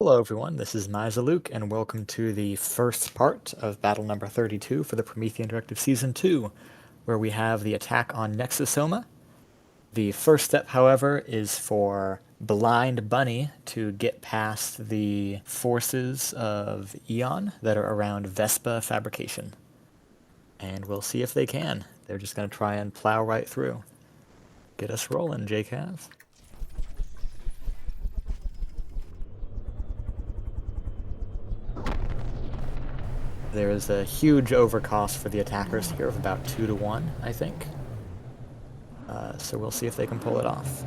Hello everyone, this is Luke, and welcome to the first part of battle number 32 for the Promethean Directive Season 2, where we have the attack on Nexisoma. The first step, however, is for Blind Bunny to get past the forces of Eon that are around Vespa Fabrication. And we'll see if they can. They're just going to try and plow right through. Get us rolling, JCav. There is a huge overcost for the attackers here of about 2 to 1, I think. So we'll see if they can pull it off.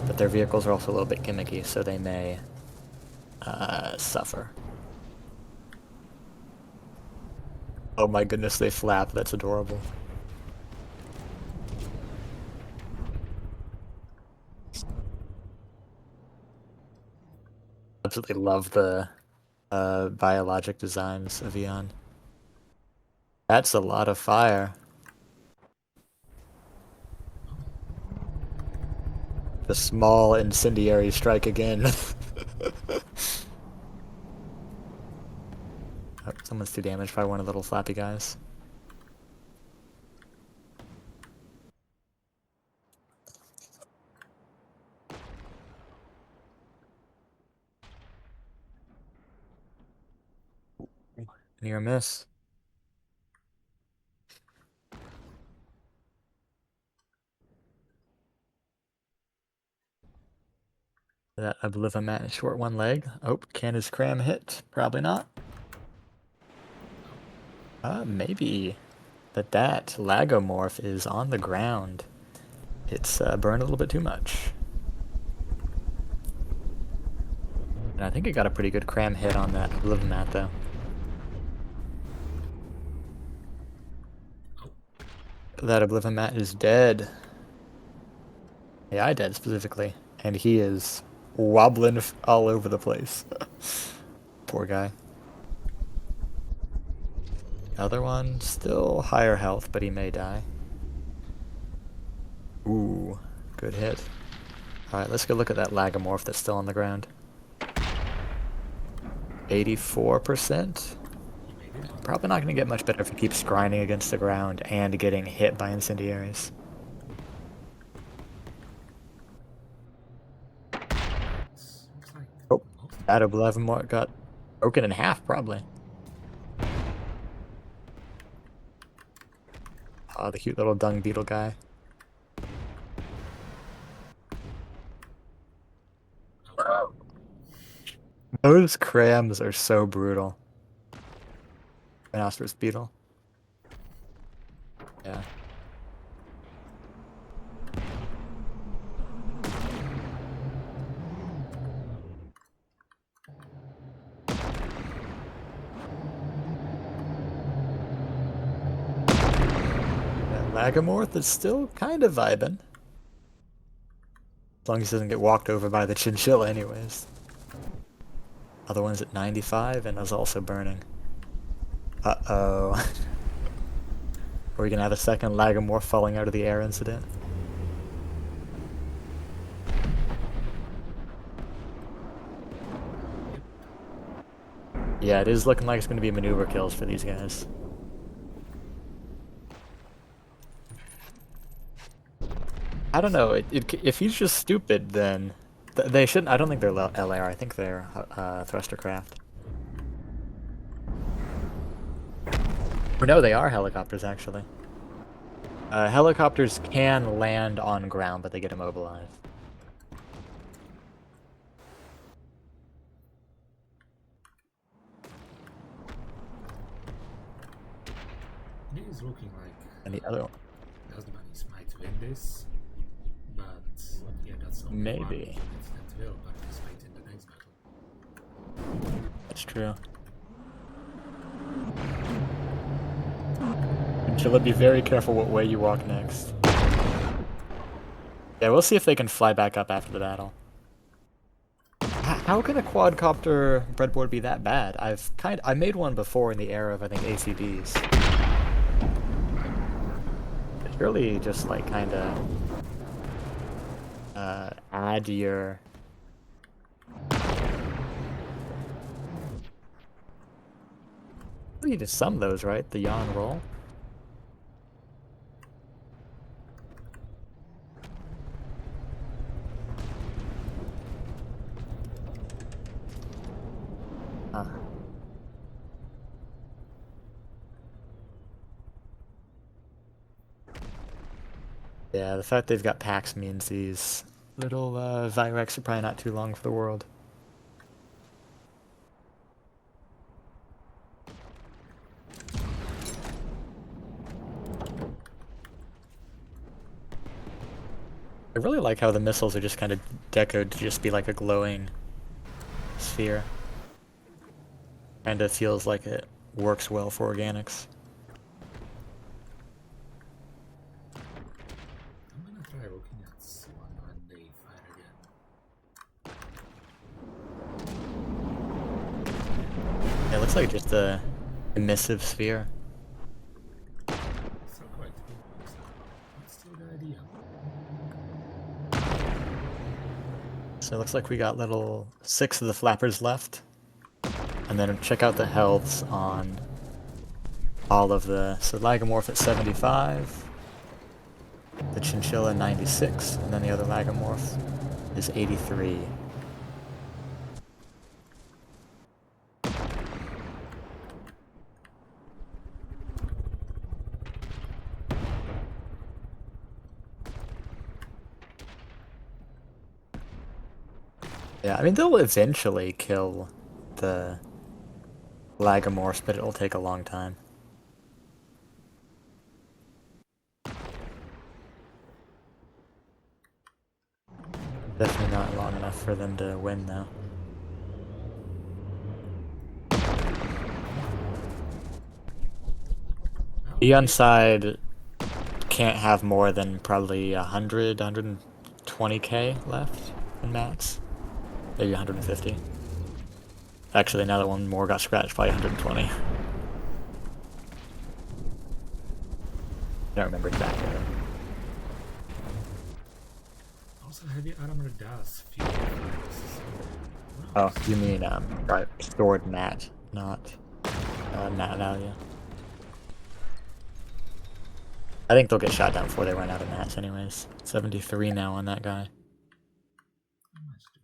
But their vehicles are also a little bit gimmicky, so they may suffer. Oh my goodness, they flap. That's adorable. Absolutely love the biologic designs of Eon. That's a lot of fire. The small incendiary strike again. Oh, someone's too damaged by one of the little flappy guys. Near miss. That Oblivimat short one leg. Oh, can his cram hit? Probably not. Maybe. But that Lagomorph is on the ground. It's burned a little bit too much. And I think it got a pretty good cram hit on that Oblivimat, though. That Oblivimat is dead. AI dead, specifically. And he is wobbling all over the place. Poor guy. Other one, still higher health, but he may die. Ooh, good hit. Alright, let's go look at that Lagomorph that's still on the ground. 84%? Probably not going to get much better if he keeps grinding against the ground and getting hit by incendiaries. Oh, that Oblivimat got broken in half, probably. Oh, the cute little dung beetle guy. Those crams are so brutal. Rhinoceros beetle. Yeah. Lagomorph is still kind of vibing. As long as he doesn't get walked over by the chinchilla anyways. Other one's at 95 and is also burning. Uh-oh. Are we gonna have a second Lagomorph falling out of the air incident? Yeah, it is looking like it's gonna be maneuver kills for these guys. I don't know. If he's just stupid, then they shouldn't. I don't think they're LAR. I think they're thruster craft. Or no, they are helicopters actually. Helicopters can land on ground, but they get immobilized. It is looking like And the other one, Bunnies might win this, but yeah, that's only maybe. one unit that will participate in the next battle. That's true. Angela, be very careful what way you walk next. Yeah, we'll see if they can fly back up after the battle. How can a quadcopter breadboard be that bad? I made one before in the era of, I think, ACBs. It's really just like kind of add your You did some of those, right? The yawn roll. Huh. Yeah, the fact they've got packs means these little Virex are probably not too long for the world. I really like how the missiles are just kind of decoed to just be like a glowing sphere. Kinda feels like it works well for organics. I'm gonna try looking at one when they fire again. It looks like just a emissive sphere. Still quite cool. So that's still the idea. So it looks like we got little 6 of the flappers left. And then check out the healths on all of the... So Lagomorph at 75, the Chinchilla 96, and then the other Lagomorph is 83. Yeah, I mean, they'll eventually kill the Lagomorphs, but it'll take a long time. Definitely not long enough for them to win, though. Eon side can't have more than probably 100, 120k left in max. Maybe 150. Actually, now that one more got scratched, probably 120. I don't remember exactly. Also, heavy armor does feel nice. Oh, you mean right, stored nat, not nat value. I think they'll get shot down before they run out of nats anyways. 73 now on that guy. How much do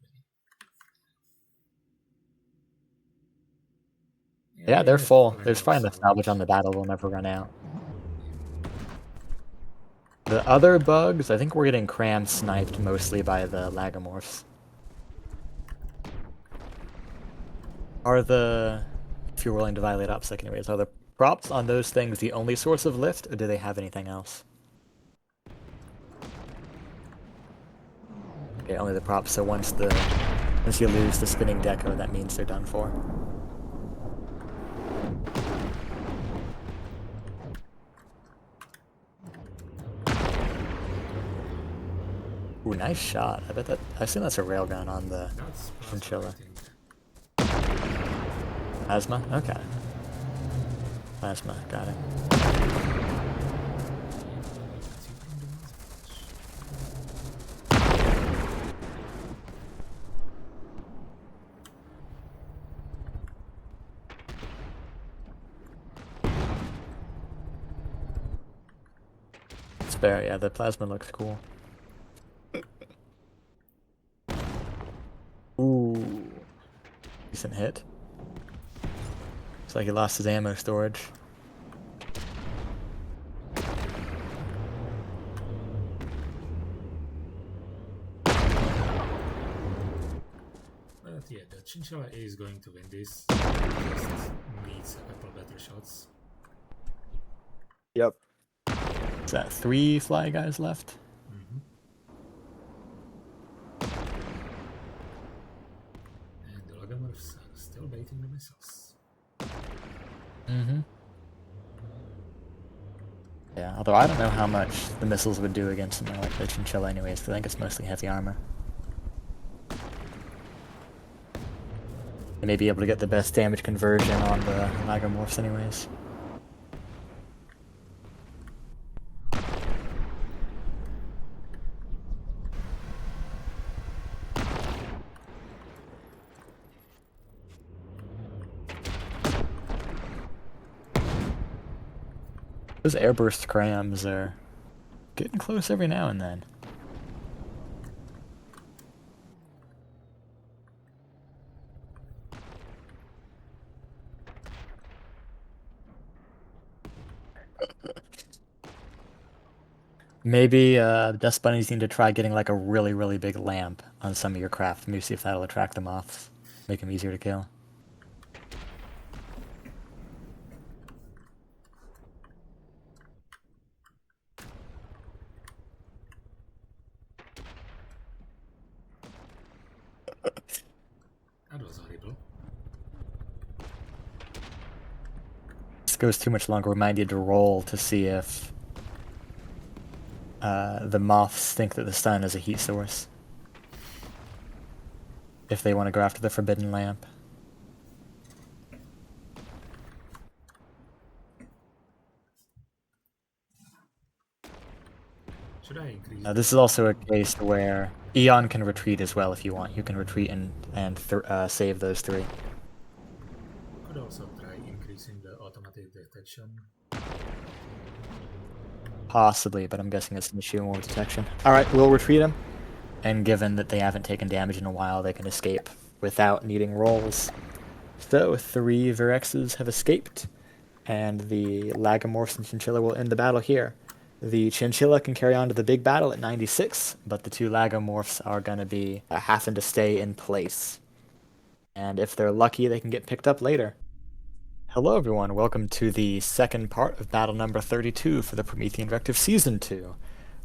they? Yeah, they're they full. have There's probably enough salvage on the battle, they'll never run out. The other bugs, I think we're getting cram sniped mostly by the Lagomorphs. Are the... If you're willing to violate OPSEC anyways, are the props on those things the only source of lift, or do they have anything else? Okay, only the props, so once you lose the spinning deco, that means they're done for. Ooh, nice shot. I bet that... I assume that's a railgun on the Chinchilla. Plasma? Okay. Plasma, got it. Spare, yeah, the plasma looks cool. Ooh. Decent hit. Looks like he lost his ammo storage. But yeah, the Chinchilla is going to win this. Just needs a couple better shots. Yep. Is that 3 fly guys left? And the Lagomorphs are still baiting the missiles. Yeah, although I don't know how much the missiles would do against something like the Chinchilla anyways, because I think it's mostly heavy armor. They may be able to get the best damage conversion on the Lagomorphs anyways. Those airburst crams are getting close every now and then. Maybe dust bunnies need to try getting like a really, really big lamp on some of your craft. Maybe see if that'll attract the moths, make them easier to kill. That was horrible. This goes too much longer. We might need to roll to see if the moths think that the sun is a heat source. If they want to go after the forbidden lamp. Should I increase This is also a case where Eon can retreat as well if you want. You can retreat and save those three. Could also try increasing the automatic detection. Possibly, but I'm guessing it's an issue more with detection. Alright, we'll retreat them. And given that they haven't taken damage in a while, they can escape without needing rolls. So, 3 Virexes have escaped, and the Lagomorphs and Chinchilla will end the battle here. The Chinchilla can carry on to the big battle at 96, but the 2 Lagomorphs are going to be having to stay in place. And if they're lucky, they can get picked up later. Hello everyone, welcome to the second part of battle number 32 for the Promethean Directive Season 2,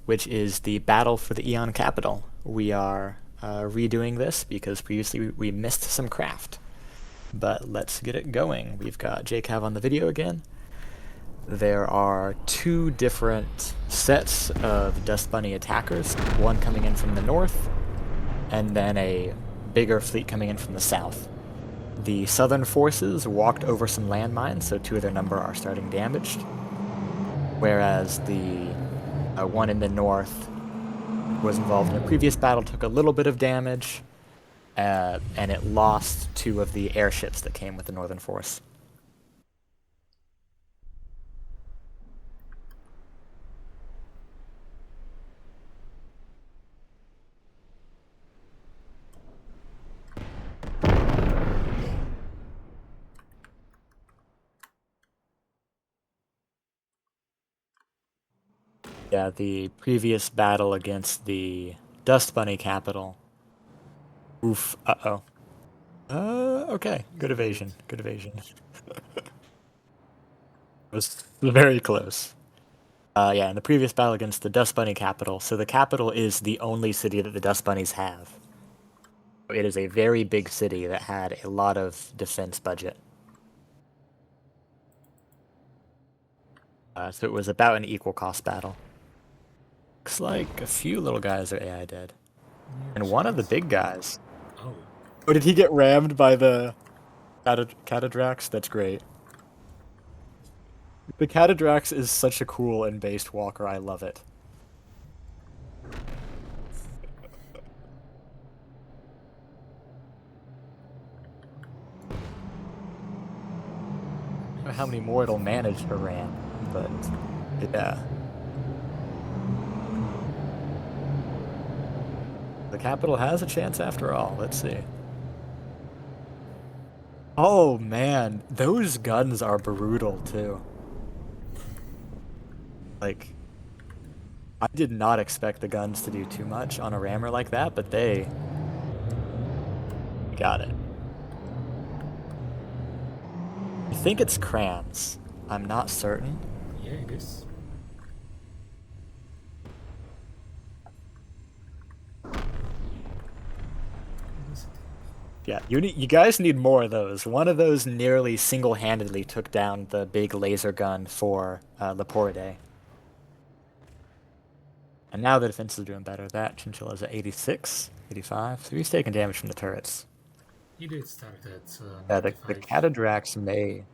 which is the battle for the Eon Capital. We are redoing this because previously we missed some craft. But let's get it going. We've got JCav on the video again. There are 2 different sets of Dust Bunny attackers, one coming in from the north, and then a bigger fleet coming in from the south. The southern forces walked over some landmines, so 2 of their number are starting damaged, whereas the one in the north was involved in a previous battle, took a little bit of damage, and it lost 2 of the airships that came with the northern force. Yeah, the previous battle against the Dust Bunny capital. Oof, uh-oh. Okay, good evasion, good evasion. It was very close. Yeah, in the previous battle against the Dust Bunny capital, so the capital is the only city that the Dust Bunnies have. It is a very big city that had a lot of defense budget. So it was about an equal cost battle. Looks like a few little guys are AI dead. And one of the big guys. Oh. Oh, did he get rammed by the Catadrax? That's great. The Catadrax is such a cool and based walker. I love it. I don't know how many more it'll manage to ram, but yeah. The capital has a chance after all. Let's see. Oh man, those guns are brutal too. Like, I did not expect the guns to do too much on a rammer like that, but they got it. I think it's crams. I'm not certain. Yeah, it is. Yeah, you guys need more of those. One of those nearly single-handedly took down the big laser gun for Leporide. And now the defense is doing better. That Chinchilla's at 86, 85, so he's taking damage from the turrets. He did start at Yeah, 95. the Catadrax may...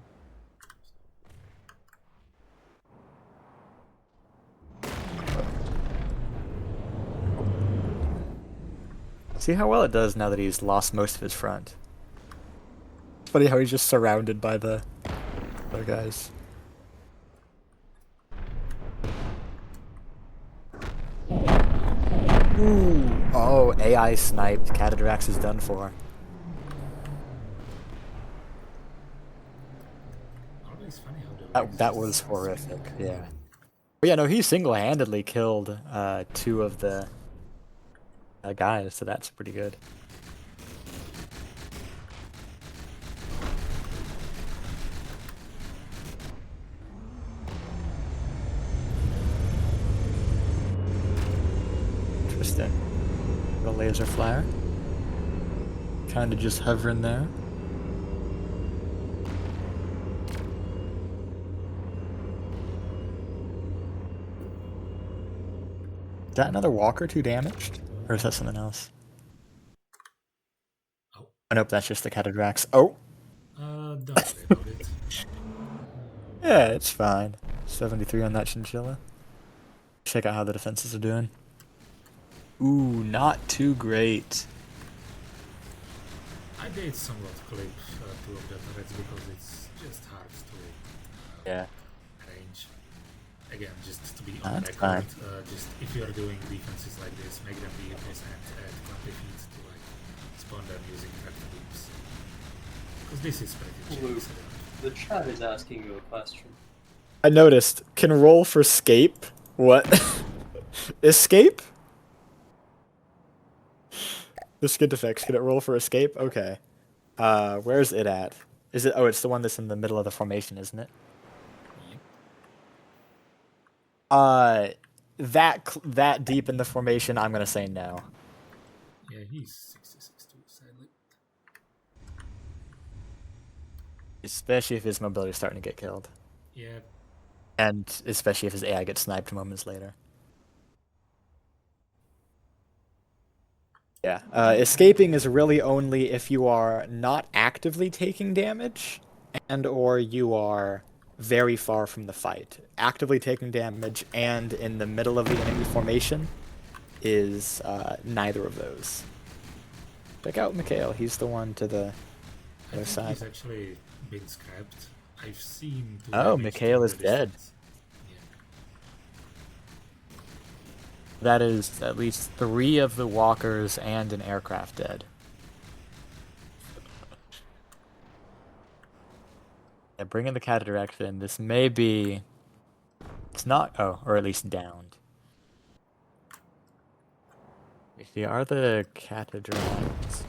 See how well it does now that he's lost most of his front. It's funny how he's just surrounded by the other guys. Ooh. Oh, AI sniped. Catadrax is done for. Always funny how the lag That just was starts horrific. spinning. Yeah. But yeah, no, he single-handedly killed two of the guys, so that's pretty good. Interesting. The laser flare. Kind of just hovering there. Is that another walker too damaged? Or is that something else? Oh, Oh, nope, that's just the Catadrax. Oh! don't worry about it. Yeah, it's fine. 73 on that chinchilla. Check out how the defenses are doing. Ooh, not too great. I did somewhat clip two of the turrets because it's just hard to Yeah, arrange. Again, just to be on that's record, fine. just if you're doing defenses like this, make them vehicles and add quantity feet to like spawn them using tractor beams. Because this is pretty cheap. Luke, the chat is asking you a question. I noticed. Can roll for scape? What? Escape? The skid effects. Can it roll for escape? Okay. Where's it at? Is it? Oh, it's the one that's in the middle of the formation, isn't it? Yep. Uh, that deep in the formation, I'm gonna say no. Yeah, he's 66 too, sadly. Especially if his mobility is starting to get killed. Yeah, And especially if his AI gets sniped moments later. Yeah. Escaping is really only if you are not actively taking damage and or you are very far from the fight. Actively taking damage and in the middle of the enemy formation is neither of those. Check out Mikhail. He's the one to the I other think side. he's actually been scrapped. I've seen two Oh, damage Mikhail from is the dead. distance. Yeah. That is at least 3 of the walkers and an aircraft dead. Yeah, bringing the cataract in. This may be. It's not. Oh, or at least downed. You see, are the catadracts?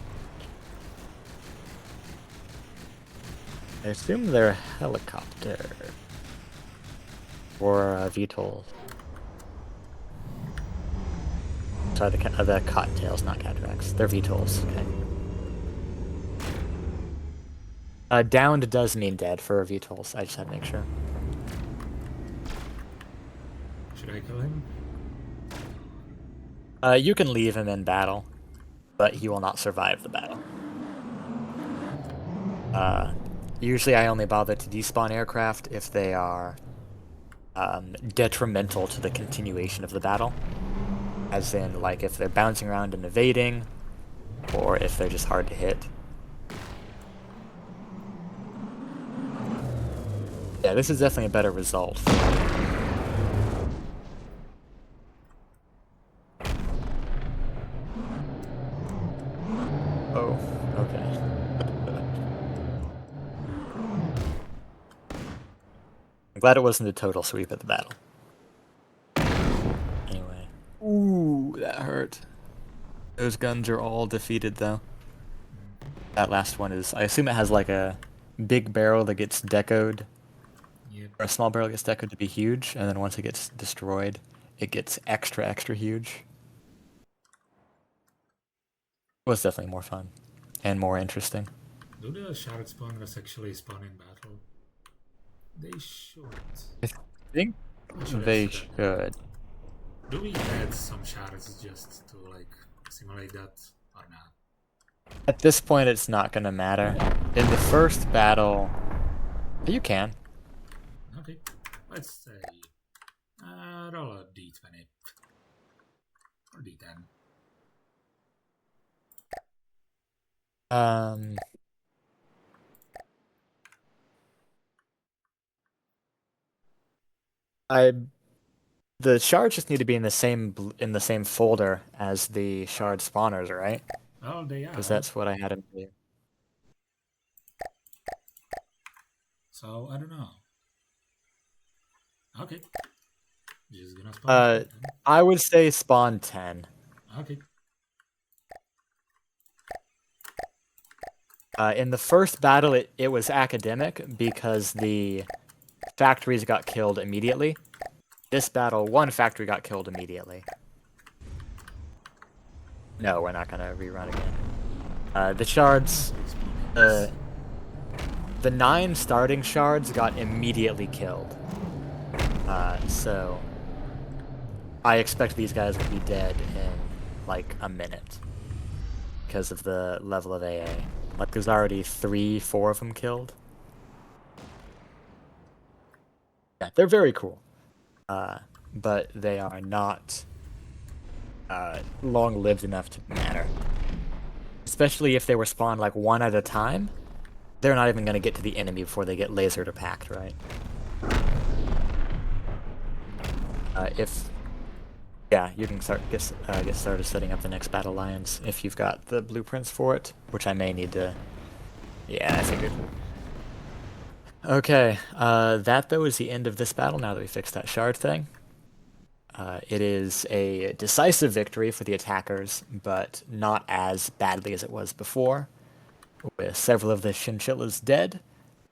I assume they're helicopter or VTOL. Sorry, the cottontails, not cataracts. They're VTOLs. Okay. Downed does mean dead for VTOLs. I just had to make sure. Should I kill him? You can leave him in battle, but he will not survive the battle. Usually I only bother to despawn aircraft if they are detrimental to the continuation of the battle. As in, like, if they're bouncing around and evading, or if they're just hard to hit. Yeah, this is definitely a better result. Oh, okay. I'm glad it wasn't a total sweep at the battle. Anyway. Ooh, that hurt. Those guns are all defeated, though. That last one is... I assume it has, like, a big barrel that gets decoed. Yep. Or a small barrel gets decoed to be huge, and then once it gets destroyed, it gets extra, extra huge. It was definitely more fun. And more interesting. Do the shark spawners actually spawn in battle? They should. I think I should they ask them. should. Do we add some shards just to like simulate that or not? At this point, it's not gonna matter. In the first battle, you can. Okay, let's say roll a d20 or d10. Um, I The shards just need to be in the same folder as the shard spawners, right? Oh, they Because are. that's what I had in the. So I don't know. Okay. Just gonna spawn 10 then. I would say spawn 10. Okay. In the first battle, it was academic because the factories got killed immediately. This battle, one factory got killed immediately. No, we're not gonna rerun again. The shards, the 9 starting shards got immediately killed. So I expect these guys will be dead in like a minute because of the level of AA. Like there's already 3, 4 of them killed. Yeah, they're very cool. But they are not long-lived enough to matter. Especially if they were spawned like one at a time, they're not even going to get to the enemy before they get lasered or packed, right? Yeah, you can get started setting up the next battle lines if you've got the blueprints for it, which I may need to. Yeah, I figured. Okay, that though is the end of this battle. Now that we fixed that shard thing. It is a decisive victory for the attackers, but not as badly as it was before, with several of the chinchillas dead,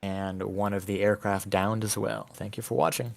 and one of the aircraft downed as well. Thank you for watching.